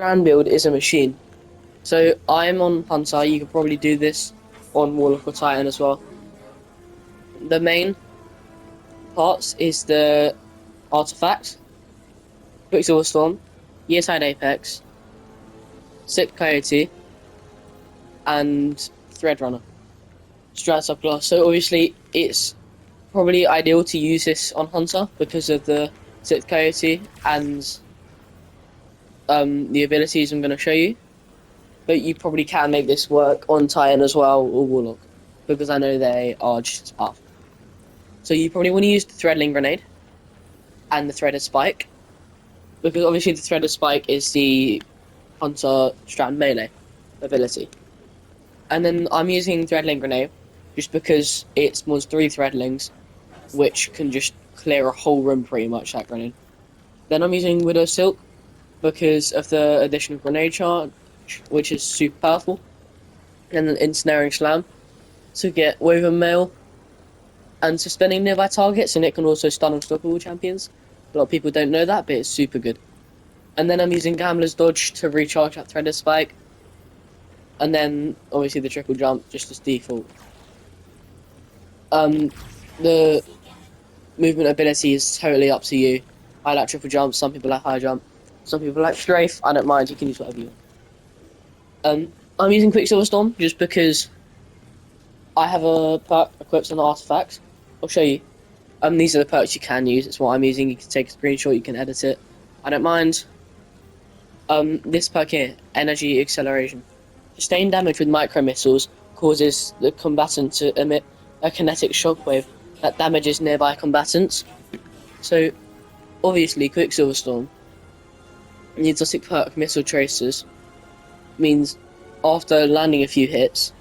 Strand build is a machine. So I'm on Hunter, you could probably do this on Warlock or Titan as well. The main parts is the artifact, Quicksilver Storm, Yearside Apex, Sick Coyote, and Threadrunner. Strand subclass. So obviously it's probably ideal to use this on Hunter because of the Sick Coyote and the abilities I'm going to show you. But you probably can make this work on Titan as well, or Warlock, because I know they are just as powerful. So you probably want to use the Threadling Grenade and the Threaded Spike, because obviously the Threaded Spike is the Hunter Strand melee ability. And then I'm using Threadling Grenade just because it spawns 3 Threadlings, which can just clear a whole room pretty much, that grenade. Then I'm using Widow Silk because of the additional grenade charge, which is super powerful, and an ensnaring slam to get woven mail and suspending nearby targets, and it can also stun unstoppable champions. A lot of people don't know that, but it's super good. And then I'm using Gambler's Dodge to recharge that Threaded Spike, and then obviously the triple jump just as default. The movement ability is totally up to you. I like triple jump, some people like high jump, some people like strafe. I don't mind, you can use whatever you want. I'm using Quicksilver Storm just because I have a perk equipped on the artifact. I'll show you. These are the perks you can use. It's what I'm using. You can take a screenshot, you can edit it. I don't mind. This perk here, Energy Acceleration. Sustained damage with micro missiles causes the combatant to emit a kinetic shockwave that damages nearby combatants. So, obviously, Quicksilver Storm needs a sick perk Missile Tracers. Means after landing a few hits,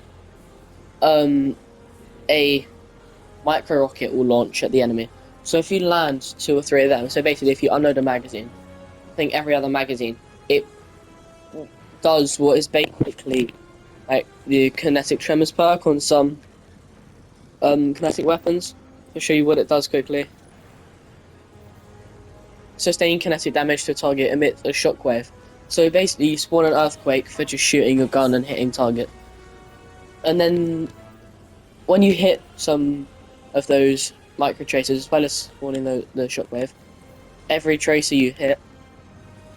a micro rocket will launch at the enemy. So if you land 2 or 3 of them, so basically if you unload a magazine, I think every other magazine, it does what is basically like the kinetic tremors perk on some kinetic weapons. I'll show you what it does quickly. Sustained kinetic damage to a target emits a shockwave. So basically you spawn an earthquake for just shooting a gun and hitting target. And then when you hit some of those micro tracers, as well as spawning the shockwave, every tracer you hit,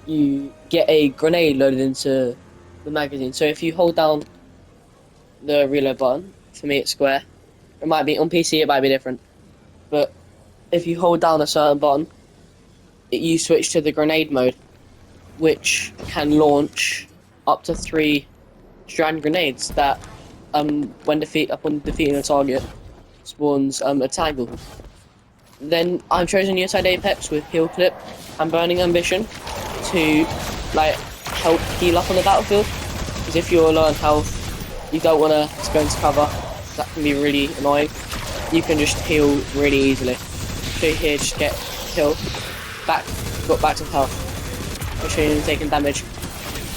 you get a grenade loaded into the magazine. So if you hold down the reload button, for me it's square, it might be on PC, it might be different, but if you hold down a certain button, you switch to the grenade mode, which can launch up to 3 strand grenades that, upon defeating a target, spawns a tangle. Then I'm choosing Yearside Apex with Heal Clip and Burning Ambition to help heal up on the battlefield. Because if you're low on health, you don't want to go into cover. That can be really annoying. You can just heal really easily. So here, just get heal, got back to health. I'll show you taking damage.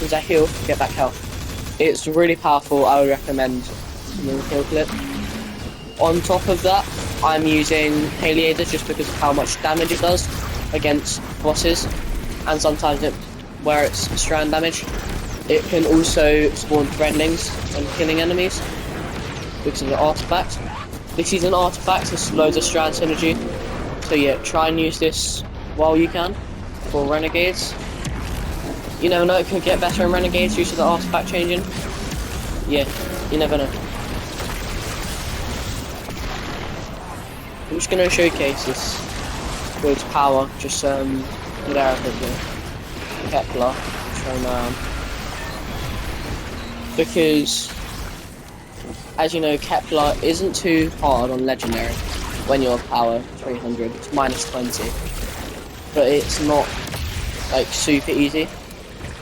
As I heal, get back health. It's really powerful. I would recommend the Heal Clip. On top of that, I'm using Haliator just because of how much damage it does against bosses, and sometimes where it's strand damage. It can also spawn Threadlings and killing enemies because of the artifact. This is an artifact, there's loads of strand synergy. So yeah, try and use this while you can for Renegades. You never know, it could get better in Renegades due to the artifact changing. Yeah, you never know. I'm just going to showcase this build's power, just get out of it. Kepler, show him around. Because, as you know, Kepler isn't too hard on Legendary when you're power 300, it's minus 20. But it's not, super easy.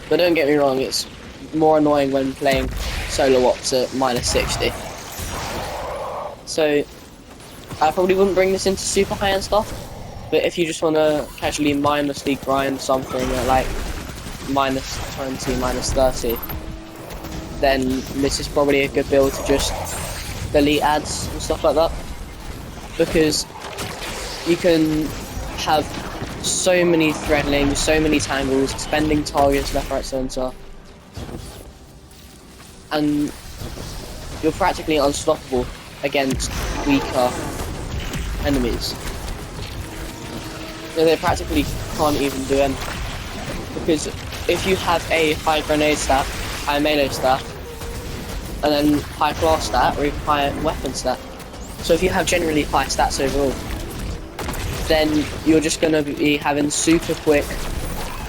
But don't get me wrong, it's more annoying when playing solo ops at minus 60. So, I probably wouldn't bring this into super high-end stuff, but if you just want to casually mindlessly grind something at minus 20, minus 30, then this is probably a good build to just delete ads and stuff like that. Because you can have so many threadlings, so many tangles, spending targets left, right, centre, and you're practically unstoppable against weaker enemies. They practically can't even do anything, because if you have a high grenade stat, high melee stat, and then high class stat, or even high weapon stat, so if you have generally high stats overall, then you're just going to be having super quick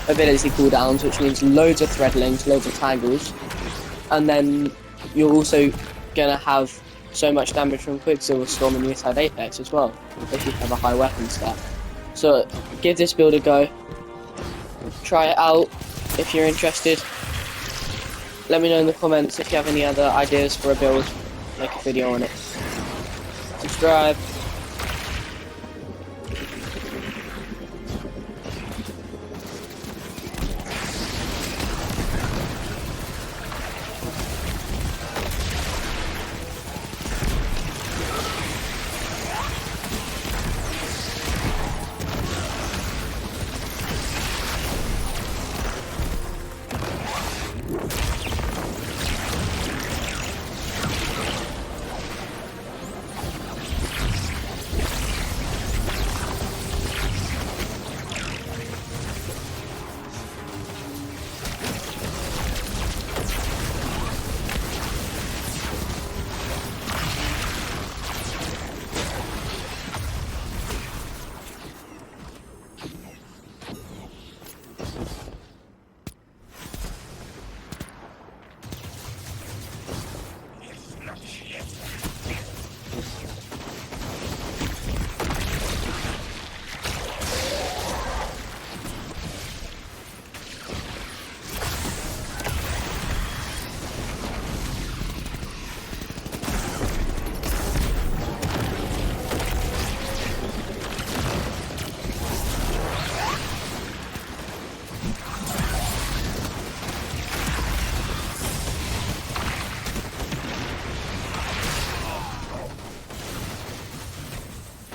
ability cooldowns, which means loads of threadlings, loads of tangles, and then you're also going to have so much damage from Quicksilver Storm and Inside Apex as well, if you have a high weapon stat. So give this build a go, try it out if you're interested. Let me know in the comments if you have any other ideas for a build, make a video on it. Subscribe.